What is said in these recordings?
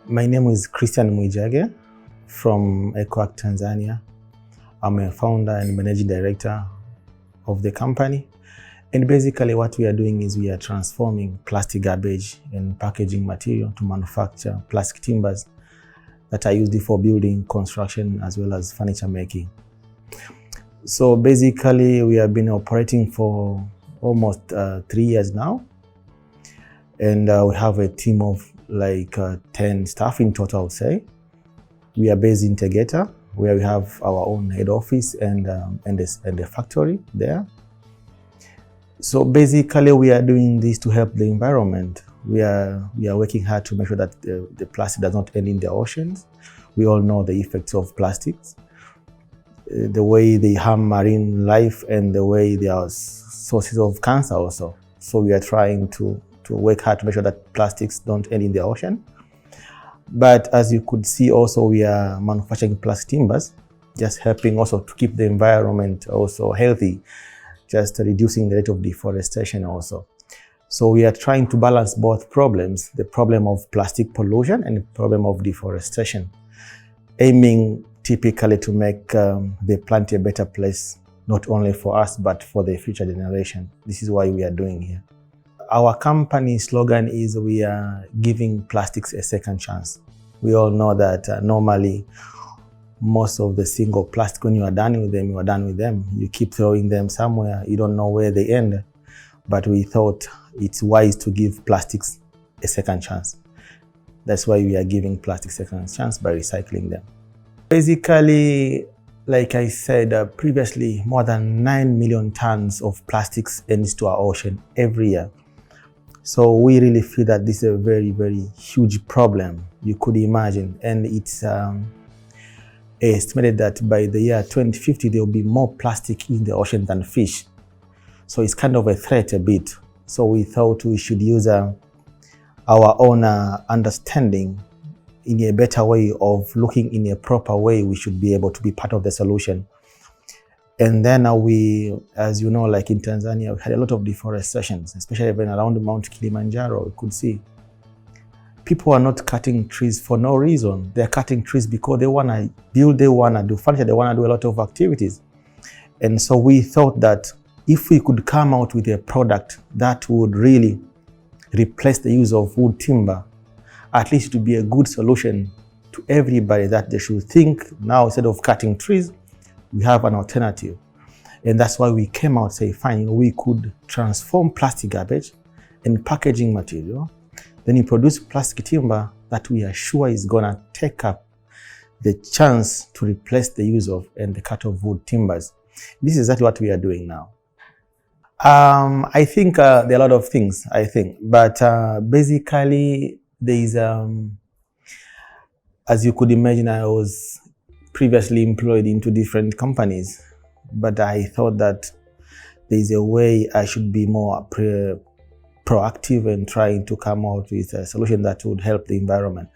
My name is Christian Mwijage from EcoAct Tanzania. I'm a founder and managing director of the company. And basically what we are doing is we are transforming plastic garbage and packaging material to manufacture plastic timbers that are used for building, construction, as well as furniture making. So basically we have been operating for almost 3 years now. And we have a team of like 10 staff in total, I would say. We are based in Tegeta, where we have our own head office and the factory there. So basically we are doing this to help the environment. We are working hard to make sure that the plastic does not end in the oceans. We all know the effects of plastics, the way they harm marine life and the way they are sources of cancer also. So we are trying to work hard to make sure that plastics don't end in the ocean. But as you could see also, we are manufacturing plastic timbers, just helping also to keep the environment also healthy, just reducing the rate of deforestation also. So we are trying to balance both problems, the problem of plastic pollution and the problem of deforestation, aiming typically to make the planet a better place, not only for us, but for the future generation. This is why we are doing here. Our company slogan is we are giving plastics a second chance. We all know that normally most of the single plastic, when you are done with them, you are done with them. You keep throwing them somewhere, you don't know where they end. But we thought it's wise to give plastics a second chance. That's why we are giving plastics a second chance by recycling them. Basically, like I said previously, more than 9 million tons of plastics ends to our ocean every year. So we really feel that this is a very, very huge problem you could imagine. And it's estimated that by the year 2050, there will be more plastic in the ocean than fish. So it's kind of a threat a bit. So we thought we should use our own understanding in a better way of looking in a proper way. We should be able to be part of the solution. And then we, as you know, like in Tanzania, we had a lot of deforestation, especially even around Mount Kilimanjaro. We could see people are not cutting trees for no reason. They're cutting trees because they want to build, they want to do furniture, they want to do a lot of activities. And so we thought that if we could come out with a product that would really replace the use of wood timber, at least it would be a good solution to everybody, that they should think now, instead of cutting trees, we have an alternative. And that's why we came out say, fine, we could transform plastic garbage and packaging material. Then you produce plastic timber that we are sure is gonna take up the chance to replace the use of and the cut of wood timbers. This is exactly what we are doing now. I think there are a lot of things, but basically there is, as you could imagine, I was previously employed into different companies, but I thought that there is a way I should be more proactive and trying to come out with a solution that would help the environment.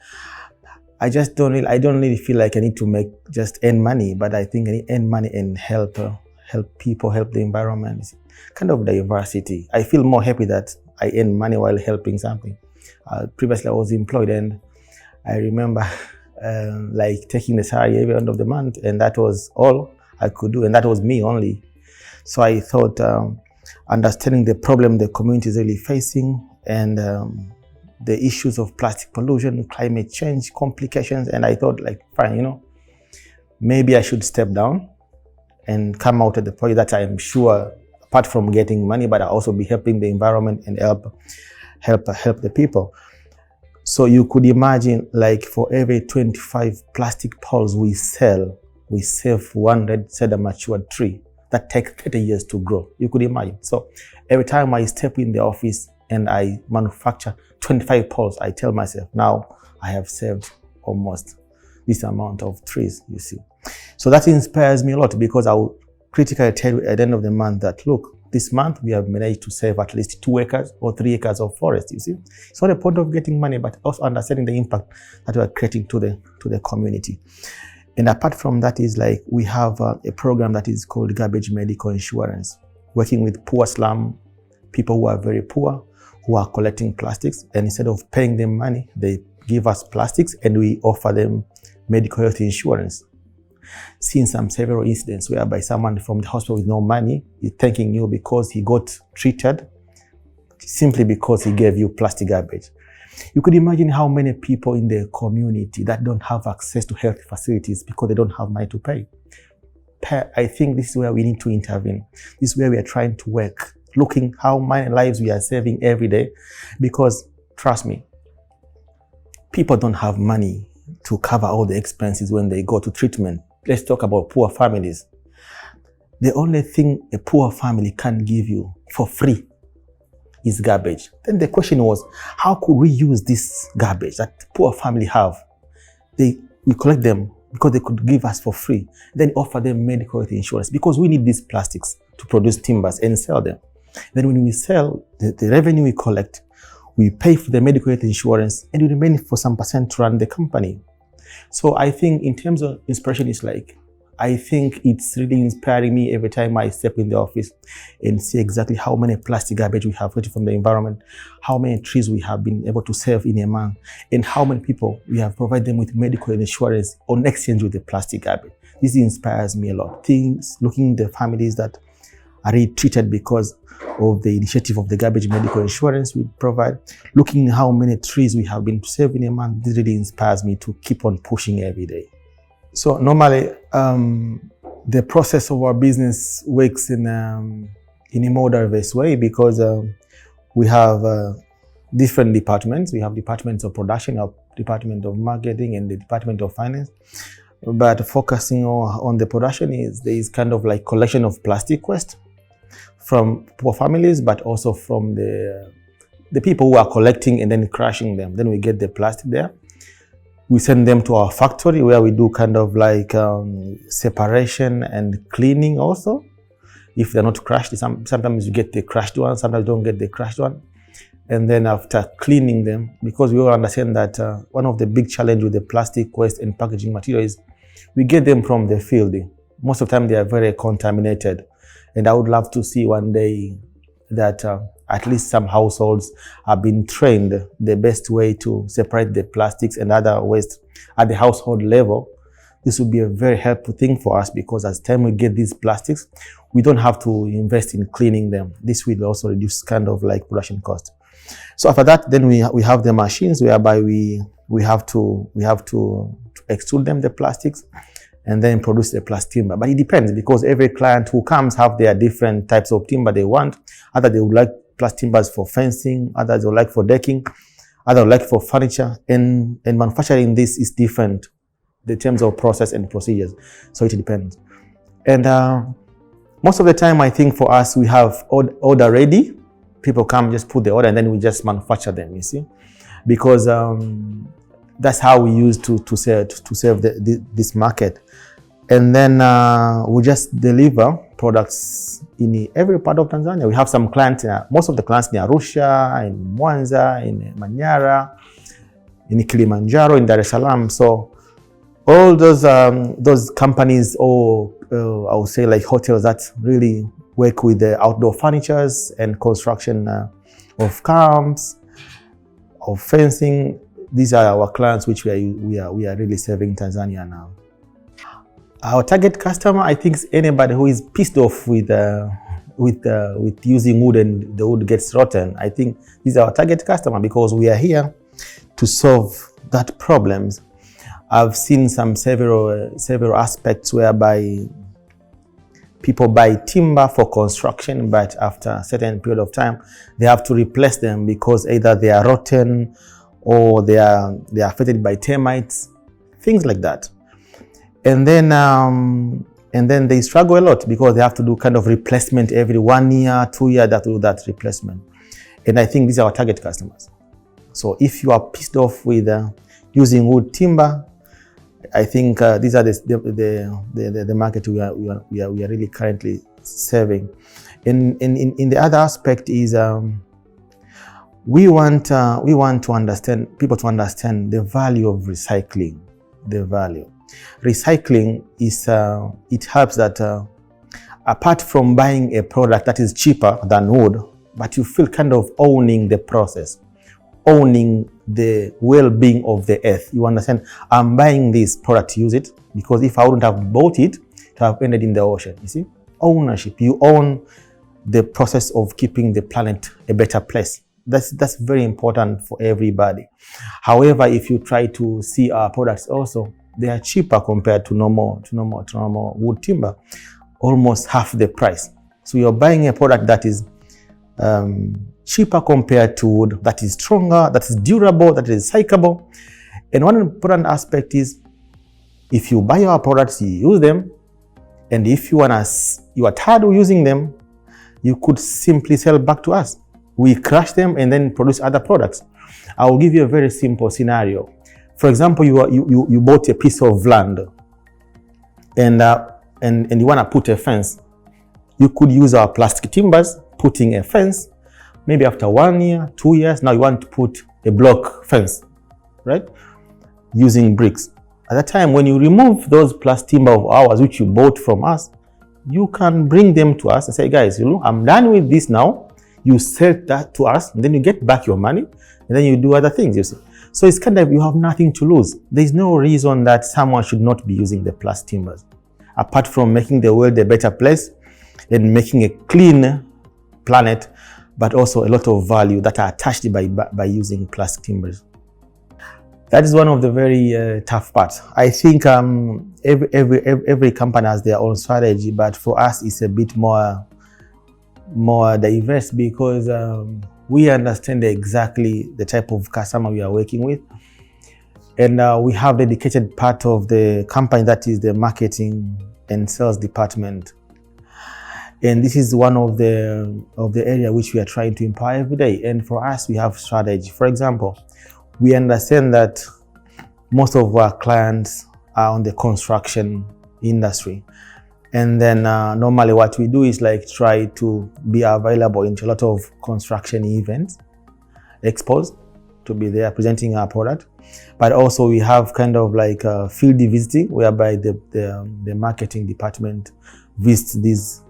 I don't really feel like I need to just earn money, but I think I need to earn money and help people, help the environment. It's kind of diversity. I feel more happy that I earn money while helping something. Previously I was employed, and I remember like taking the salary every end of the month, and that was all I could do, and that was me only. So I thought understanding the problem the community is really facing, and the issues of plastic pollution, climate change complications, and I thought, like, fine, maybe I should step down and come out at the point that I am sure, apart from getting money, but I'll also be helping the environment and help the people. So you could imagine, like, for every 25 plastic poles we sell, we save one red cedar matured tree that takes 30 years to grow. You could imagine. So every time I step in the office and I manufacture 25 poles, I tell myself, now I have saved almost this amount of trees, you see. So that inspires me a lot, because I will critically tell you at the end of the month that, look, this month we have managed to save at least 2 acres or 3 acres of forest, you see. It's not a point of getting money, but also understanding the impact that we are creating to the community. And apart from that is, like, we have a program that is called Garbage Medical Insurance, working with poor slum people who are very poor, who are collecting plastics, and instead of paying them money, they give us plastics and we offer them medical health insurance. Seen some several incidents whereby someone from the hospital with no money is thanking you because he got treated simply because he gave you plastic garbage. You could imagine how many people in the community that don't have access to health facilities because they don't have money to pay. I think this is where we need to intervene. This is where we are trying to work, looking how many lives we are saving every day, because trust me, people don't have money to cover all the expenses when they go to treatment. Let's talk about poor families. The only thing a poor family can give you for free is garbage. Then the question was, how could we use this garbage that poor family have? We collect them because they could give us for free, then offer them medical health insurance because we need these plastics to produce timbers and sell them. Then when we sell, the revenue we collect, we pay for the medical health insurance and we remain for some percent to run the company. So I think in terms of inspiration, it's like, I think it's really inspiring me every time I step in the office and see exactly how many plastic garbage we have collected from the environment, how many trees we have been able to save in a month, and how many people we have provided them with medical insurance on exchange with the plastic garbage. This inspires me a lot. Things, looking at the families that are really treated because of the initiative of the garbage medical insurance we provide, looking at how many trees we have been saving a month, this really inspires me to keep on pushing every day. So normally, the process of our business works in a more diverse way because we have different departments. We have departments of production, a department of marketing, and the department of finance. But focusing on the production there is kind of like collection of plastic waste from poor families, but also from the people who are collecting and then crushing them. Then we get the plastic there. We send them to our factory where we do kind of like separation and cleaning also. If they're not crushed, sometimes you get the crushed one, sometimes you don't get the crushed one. And then after cleaning them, because we all understand that one of the big challenges with the plastic waste and packaging material is we get them from the field. Most of the time they are very contaminated. And I would love to see one day that at least some households have been trained the best way to separate the plastics and other waste at the household level. This would be a very helpful thing for us because as time we get these plastics, we don't have to invest in cleaning them. This will also reduce kind of like production cost. So after that, then we have the machines whereby we have to extrude them, the plastics, and then produce the plastic timber. But it depends because every client who comes have their different types of timber they want. Either they would like plastic timbers for fencing, others they would like for decking, others would like for furniture. And manufacturing this is different, the terms of process and procedures. So it depends. And most of the time, I think for us, we have order ready. People come, just put the order, and then we just manufacture them, you see. Because that's how we used to serve this market. And then we just deliver products in every part of Tanzania. We have some clients, most of the clients in Arusha, in Mwanza, in Manyara, in Kilimanjaro, in Dar es Salaam. So all those companies, or I would say like hotels that really work with the outdoor furnitures and construction of camps, of fencing. These are our clients which we are really serving Tanzania now. Our target customer, I think, is anybody who is pissed off with using wood and the wood gets rotten. I think these are our target customer because we are here to solve that problems. I've seen several aspects whereby people buy timber for construction, but after a certain period of time, they have to replace them because either they are rotten or they are affected by termites, things like that. And then they struggle a lot because they have to do kind of replacement every 1 year, 2 years, that do that replacement. And I think these are our target customers. So if you are pissed off with using wood timber, I think these are the market we are really currently serving. And in the other aspect is we want to understand people to understand the value of recycling. The value. Recycling is it helps that apart from buying a product that is cheaper than wood, but you feel kind of owning the process owning the well-being of the earth. You understand? I'm buying this product to use it, because if I wouldn't have bought it, it would have ended in the ocean. You see? Ownership. You own the process of keeping the planet a better place. That's very important for everybody. However, if you try to see our products also, they are cheaper compared to normal wood timber, almost half the price. So you're buying a product that is cheaper compared to wood, that is stronger, that is durable, that is recyclable. And one important aspect is, if you buy our products, you use them, and if you are tired of using them, you could simply sell back to us. We crush them and then produce other products. I will give you a very simple scenario. For example, you bought a piece of land, and you want to put a fence. You could use our plastic timbers, putting a fence. Maybe after 1 year, 2 years, now you want to put a block fence, right? Using bricks. At that time, when you remove those plastic timber of ours, which you bought from us, you can bring them to us and say, guys, I'm done with this now. You sell that to us, and then you get back your money, and then you do other things, you see. So it's kind of, you have nothing to lose. There's no reason that someone should not be using the plastic timbers, apart from making the world a better place and making a clean planet, but also a lot of value that are attached by using plastic timbers. That is one of the very tough parts. I think every company has their own strategy, but for us it's a bit more diverse, because we understand exactly the type of customer we are working with, and we have dedicated part of the company that is the marketing and sales department. And this is one of the area which we are trying to empower every day. And for us, we have strategy. For example, we understand that most of our clients are on the construction industry. And then normally what we do is like try to be available in a lot of construction events, expos, to be there presenting our product. But also we have kind of like field visiting, whereby the marketing department visits these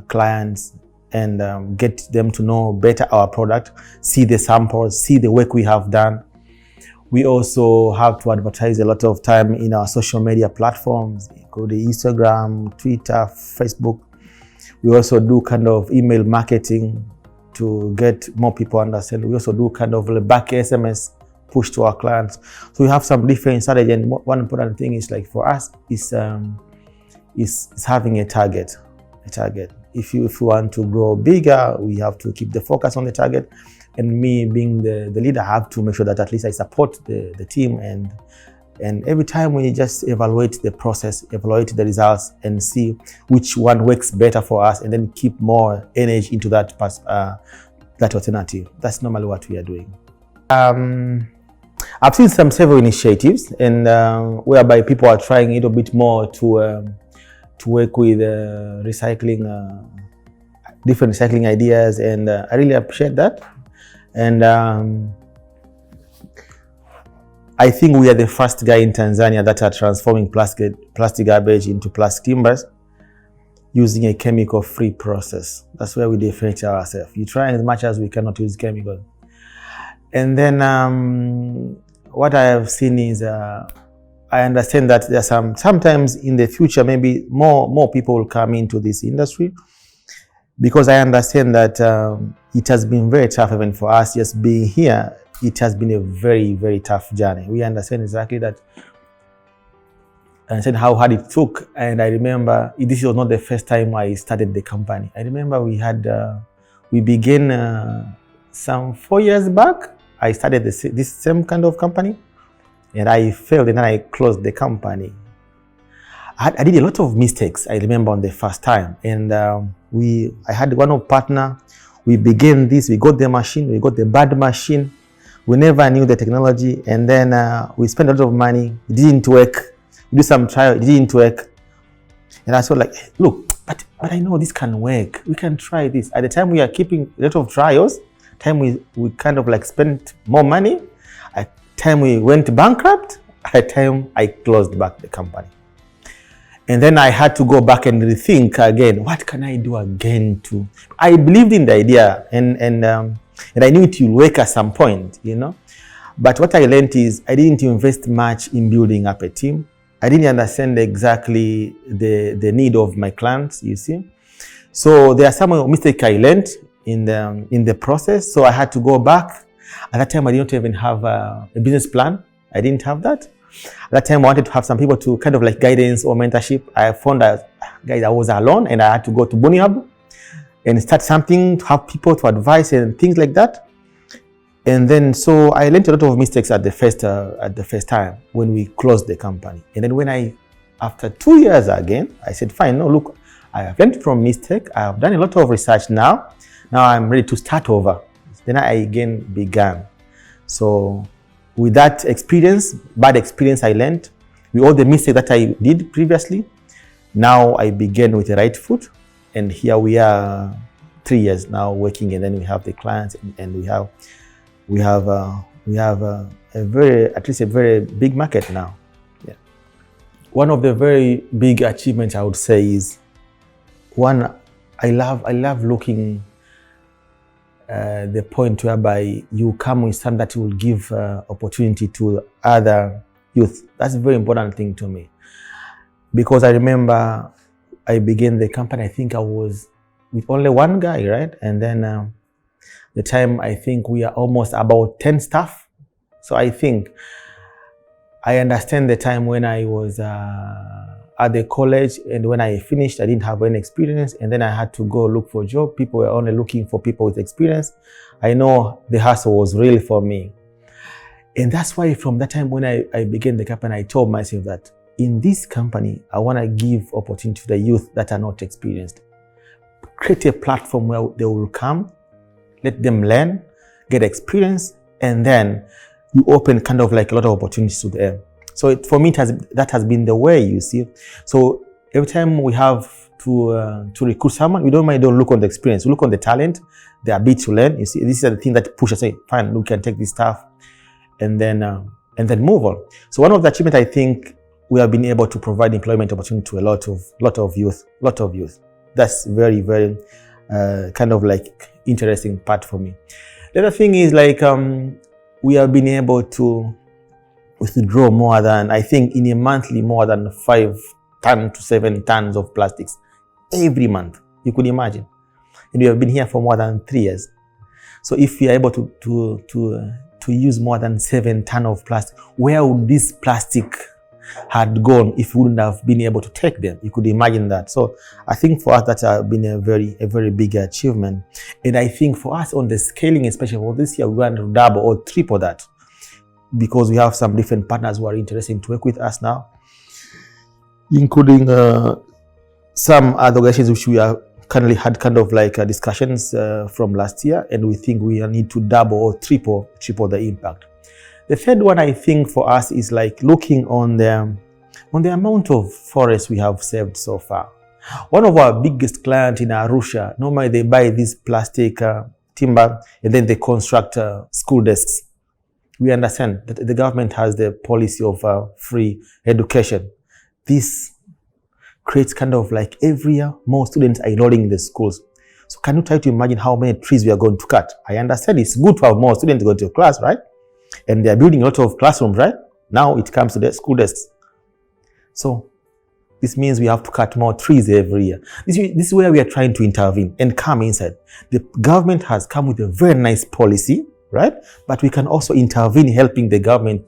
clients and get them to know better our product, see the samples, see the work we have done. We also have to advertise a lot of time in our social media platforms, go to Instagram, Twitter, Facebook. We also do kind of email marketing to get more people understand. We also do kind of back SMS push to our clients. So we have some different strategy, and one important thing is like for us is having a target. If you want to grow bigger, we have to keep the focus on the target. And me being the leader, I have to make sure that at least I support the team, and every time we just evaluate the process, evaluate the results, and see which one works better for us, and then keep more energy into that alternative. That's normally what we are doing. I've seen several initiatives, and whereby people are trying a little bit more to work with different recycling ideas, and I really appreciate that. And I think we are the first guy in Tanzania that are transforming plastic garbage into plastic timbers using a chemical-free process. That's where we differentiate ourselves. You try as much as we cannot use chemicals. And then what I have seen is I understand that there's sometimes in the future maybe more people will come into this industry, because I understand that it has been very tough even for us just being here. It has been a very, very tough journey. We understand exactly that. I understand how hard it took. And I remember this was not the first time I started the company. I remember we began some 4 years back. I started this same kind of company, and I failed, and then I closed the company. I did a lot of mistakes, I remember, on the first time. And I had one of partner. We began this, we got the machine, we got the bad machine. We never knew the technology, and then we spent a lot of money. It didn't work. We did some trial, it didn't work. And I was like, look, but I know this can work. We can try this. At the time we are keeping a lot of trials. Time we kind of like spent more money. At time we went bankrupt. At time I closed back the company. And then I had to go back and rethink again. What can I do again I believed in the idea, and And I knew it will work at some point, you know. But what I learned is I didn't invest much in building up a team. I didn't understand exactly the need of my clients, you see. So there are some mistakes I learned in the process. So I had to go back. At that time, I didn't even have a business plan. I didn't have that. At that time, I wanted to have some people to kind of like guidance or mentorship. I found a guy that was alone, and I had to go to Bunihub and start something to have people to advise and things like that. And then, so I learned a lot of mistakes at the first time when we closed the company. And then after 2 years again, I said, fine, no, look, I have learned from mistake. I have done a lot of research now. Now I'm ready to start over. Then I again began. So with that experience, bad experience I learned, with all the mistakes that I did previously, now I began with the right foot. And here we are 3 years now working, and then we have the clients, and we have at least a very big market now. Yeah. One of the very big achievements I would say is I love looking the point whereby you come with something that will give opportunity to other youth. That's a very important thing to me, because I remember I began the company. I think I was with only one guy, right? And then the time, I think we are almost about 10 staff. So I think I understand the time when I was at the college, and when I finished, I didn't have any experience, and then I had to go look for a job. People were only looking for people with experience. I know the hustle was real for me. And that's why from that time when I began the company, I told myself that in this company, I want to give opportunity to the youth that are not experienced. Create a platform where they will come, let them learn, get experience, and then you open kind of like a lot of opportunities to them. So for me, that has been the way, you see. So every time we have to recruit someone, we don't look on the experience, we look on the talent, the ability to learn. You see, this is the thing that pushes us, say, fine, we can take this stuff, and then move on. So one of the achievements, I think, we have been able to provide employment opportunity to a lot of youth. That's very, very kind of like interesting part for me. The other thing is like we have been able to withdraw more than, I think, in a monthly, more than 5 tons to 7 tons of plastics every month. You could imagine. And we have been here for more than 3 years. So if we are able to use more than 7 tons of plastic, where would this plastic had gone if we wouldn't have been able to take them? You could imagine that. So I think for us that has been a very big achievement. And I think for us on the scaling, especially for this year, we want to double or triple that, because we have some different partners who are interested to work with us now, including some other organizations which we are currently had kind of like discussions from last year, and we think we need to double or triple the impact. The third one, I think, for us is like looking on the amount of forest we have saved so far. One of our biggest clients in Arusha, normally they buy this plastic timber, and then they construct school desks. We understand that the government has the policy of free education. This creates kind of like every year more students are enrolling in the schools. So can you try to imagine how many trees we are going to cut? I understand it's good to have more students going to class, right? And they are building a lot of classrooms, right? Now it comes to the school desks. So this means we have to cut more trees every year. This is where we are trying to intervene and come inside. The government has come with a very nice policy, right? But we can also intervene, helping the government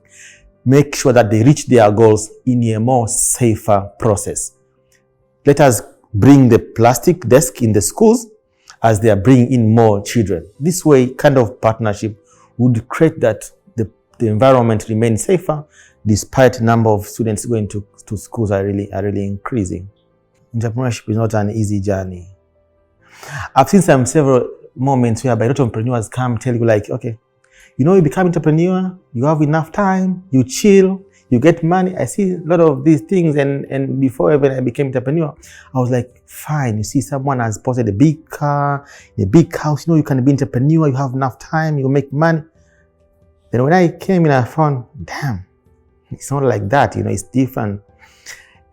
make sure that they reach their goals in a more safer process. Let us bring the plastic desk in the schools as they are bringing in more children. This way, kind of partnership would create that the environment remains safer, despite the number of students going to schools are really increasing. Entrepreneurship is not an easy journey. I've seen several moments whereby a lot of entrepreneurs come tell you like, okay, you become entrepreneur, you have enough time, you chill, you get money. I see a lot of these things, and before even I became entrepreneur, I was like, fine, you see someone has posted a big car, a big house, you can be entrepreneur, you have enough time, you make money. Then when I came in, I found, damn, it's not like that, it's different.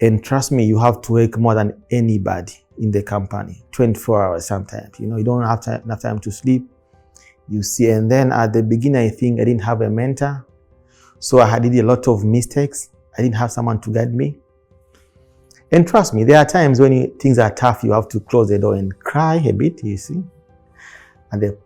And trust me, you have to work more than anybody in the company, 24 hours sometimes. You don't have enough time to sleep. You see, and then at the beginning, I think I didn't have a mentor. So I did a lot of mistakes. I didn't have someone to guide me. And trust me, there are times when things are tough, you have to close the door and cry a bit, you see. And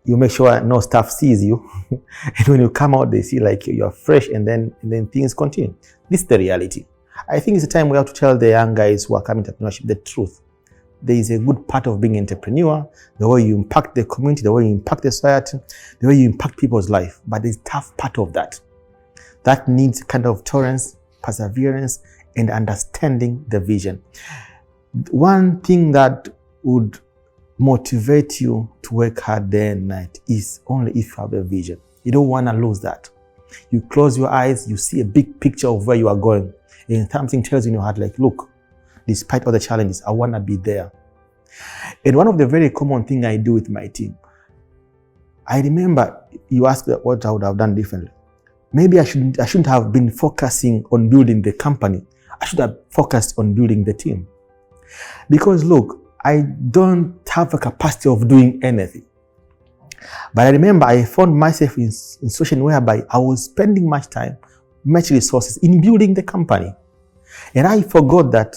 you make sure no staff sees you. And when you come out, they see like you're fresh, and then things continue. This is the reality. I think it's a time we have to tell the young guys who are coming to entrepreneurship the truth. There is a good part of being an entrepreneur, the way you impact the community, the way you impact the society, the way you impact people's life. But there's a tough part of that. That needs kind of tolerance, perseverance, and understanding the vision. One thing that would motivate you to work hard day and night is only if you have a vision. You don't want to lose that. You close your eyes, you see a big picture of where you are going, and something tells you in your heart like, look, despite all the challenges, I want to be there. And one of the very common things I do with my team, I remember you asked what I would have done differently. Maybe I shouldn't have been focusing on building the company. I should have focused on building the team. Because look, I don't have a capacity of doing anything. But I remember I found myself in a situation whereby I was spending much time, much resources in building the company. And I forgot that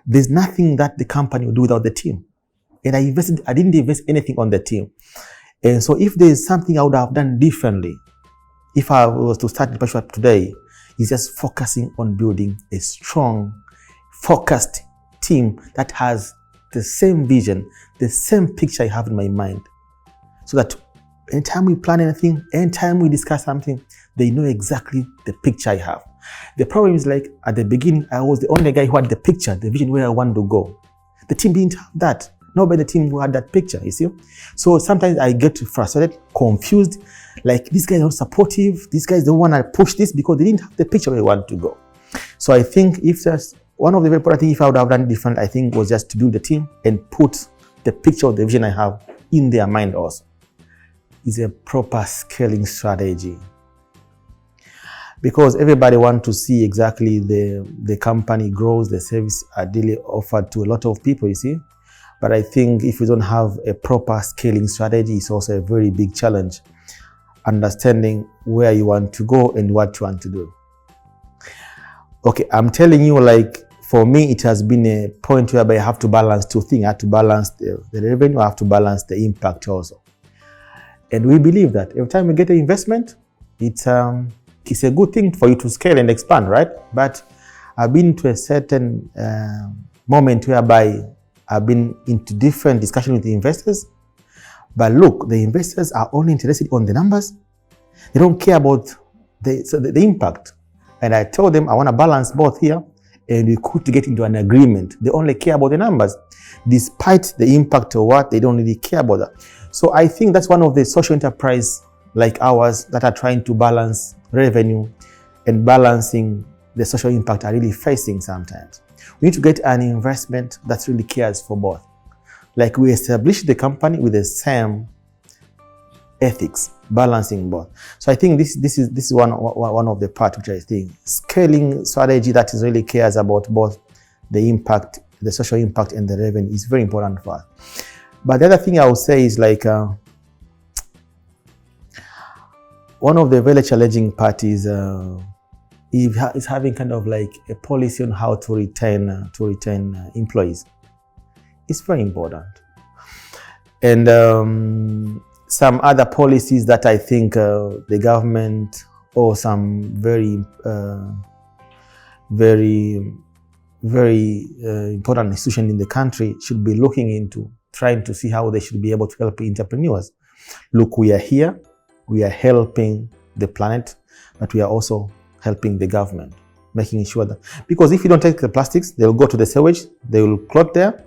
there's nothing that the company will do without the team. And I didn't invest anything on the team. And so if there's something I would have done differently, if I was to start the partnership today, it's just focusing on building a strong, focused team that has the same vision, the same picture I have in my mind. So that anytime we plan anything, anytime we discuss something, they know exactly the picture I have. The problem is like at the beginning, I was the only guy who had the picture, the vision where I want to go. The team didn't have that. Nobody in the team who had that picture, you see. So sometimes I get frustrated, confused, like these guys are not supportive, these guys don't want to push this because they didn't have the picture where they want to go. So I think if there's one of the very important things, if I would have done different, I think was just to build the team and put the picture of the vision I have in their mind also. It's a proper scaling strategy. Because everybody wants to see exactly the company grows, the service are daily offered to a lot of people, you see. But I think if you don't have a proper scaling strategy, it's also a very big challenge. Understanding where you want to go and what you want to do. Okay, I'm telling you, like, for me, it has been a point where I have to balance two things. I have to balance the revenue, I have to balance the impact also. And we believe that every time you get an investment, it's a good thing for you to scale and expand, right? But I've been to a certain moment whereby I've been into different discussions with the investors. But look, the investors are only interested on the numbers. They don't care about the impact. And I told them I want to balance both here, and we could get into an agreement. They only care about the numbers. Despite the impact of what, they don't really care about that. So I think that's one of the social enterprise like ours that are trying to balance revenue and balancing the social impact are really facing sometimes. We need to get an investment that really cares for both. Like we establish the company with the same ethics, balancing both. So I think this is one of the parts which I think scaling strategy that is really cares about both the impact, the social impact, and the revenue is very important for us. But the other thing I would say is like one of the very challenging parties is having kind of like a policy on how to retain employees. It's very important. And some other policies that I think the government or some very important institution in the country should be looking into, trying to see how they should be able to help entrepreneurs. Look, we are here, we are helping the planet, but we are also helping the government, making sure that, because if you don't take the plastics, they will go to the sewage, they will clot there,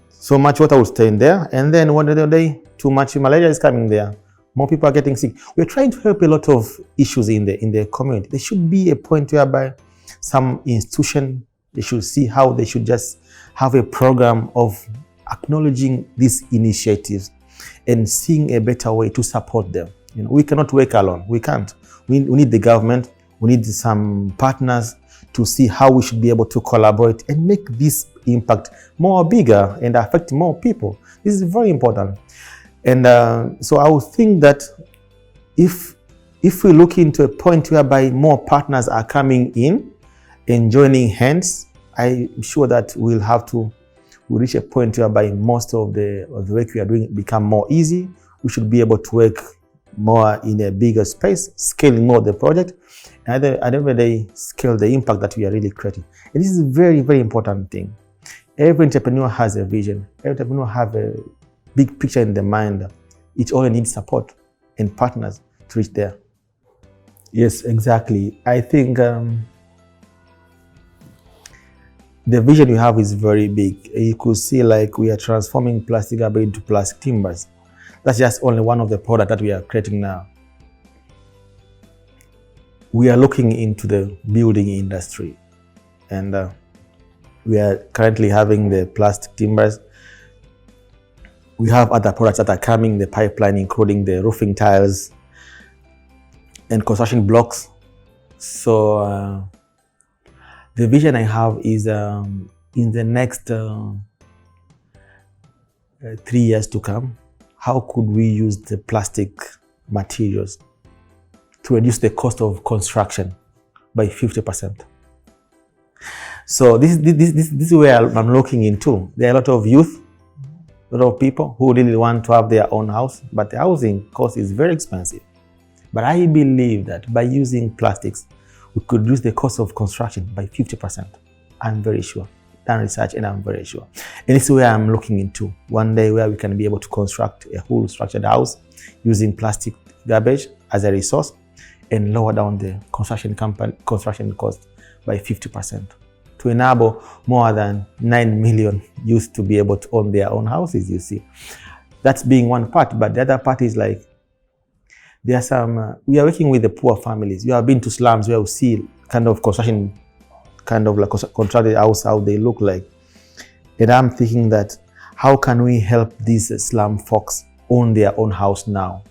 so much water will stay in there, and then one day, too much malaria is coming there, more people are getting sick. We're trying to help a lot of issues in the community. There should be a point whereby some institution, they should see how they should just have a program of acknowledging these initiatives and seeing a better way to support them. You know, we cannot work alone. We can't. We need the government. We need some partners to see how we should be able to collaborate and make this impact more bigger and affect more people. This is very important. And so I would think that if we look into a point whereby more partners are coming in and joining hands, I'm sure that we'll reach a point whereby most of the work we are doing become more easy. We should be able to work more in a bigger space, scaling more the project, and at the end of the day, scale the impact that we are really creating. And this is a very, very important thing. Every entrepreneur has a vision. Every entrepreneur have a big picture in the mind. It only needs support and partners to reach there. Yes, exactly. I think the vision we have is very big. You could see like we are transforming plastic garbage into plastic timbers. That's just only one of the products that we are creating now. We are looking into the building industry, and we are currently having the plastic timbers. We have other products that are coming in the pipeline, including the roofing tiles and construction blocks. So the vision I have is in the next 3 years to come, how could we use the plastic materials to reduce the cost of construction by 50%? So this is where I'm looking into. There are a lot of youth, a lot of people who really want to have their own house, but the housing cost is very expensive. But I believe that by using plastics, we could reduce the cost of construction by 50%. I'm very sure. Done research and I'm very sure. And this is where I'm looking into. One day where we can be able to construct a whole structured house using plastic garbage as a resource and lower down the construction cost by 50%. To enable more than 9 million youth to be able to own their own houses, you see. That's being one part, but the other part is like, there are some, we are working with the poor families. You have been to slums where you see kind of construction, kind of like constructed house, how they look like. And I'm thinking that, how can we help these slum folks own their own house now?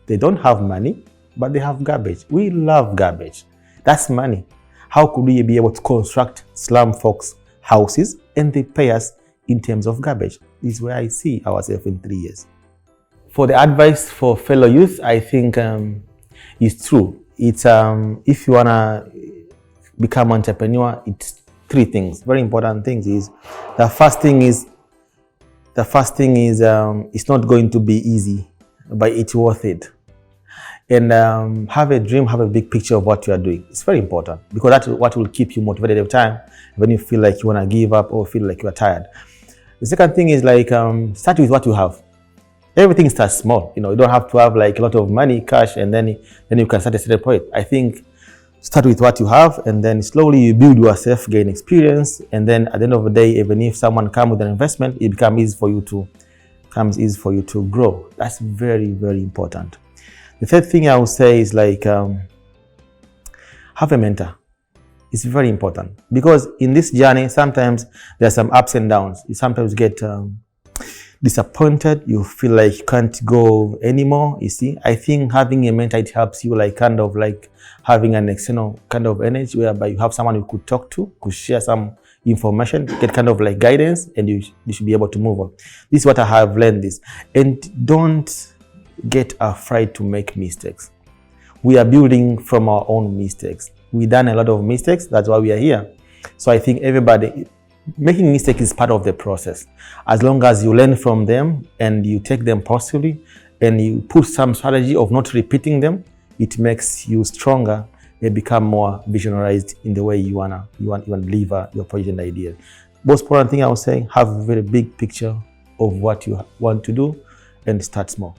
They don't have money, but they have garbage. We love garbage. That's money. How could we be able to construct slum folks' houses and they pay us in terms of garbage? This is where I see ourselves in 3 years. For the advice for fellow youth, I think it's true. It's if you wanna become an entrepreneur, it's 3 things, very important things. The first thing is it's not going to be easy, but it's worth it. And have a dream, have a big picture of what you are doing. It's very important because that's what will keep you motivated every time when you feel like you want to give up or feel like you are tired. The second thing is like start with what you have. Everything starts small. You don't have to have like a lot of money, cash, and then you can start a certain project. I think start with what you have, and then slowly you build yourself, gain experience, and then at the end of the day, even if someone comes with an investment, it becomes easy for you to grow. That's very, very important. The third thing I would say is like have a mentor. It's very important because in this journey, sometimes there are some ups and downs. You sometimes get disappointed. You feel like you can't go anymore. You see, I think having a mentor, it helps you like kind of like having an external kind of energy whereby you have someone you could talk to, could share some information, get kind of like guidance, and you should be able to move on. This is what I have learned this. And don't get afraid to make mistakes. We are building from our own mistakes. We've done a lot of mistakes. That's why we are here. So I think everybody, making mistakes is part of the process. As long as you learn from them and you take them positively and you put some strategy of not repeating them, it makes you stronger and become more visionarized in the way you want to deliver your project and ideas. Most important thing I was saying, have a very big picture of what you want to do and start small.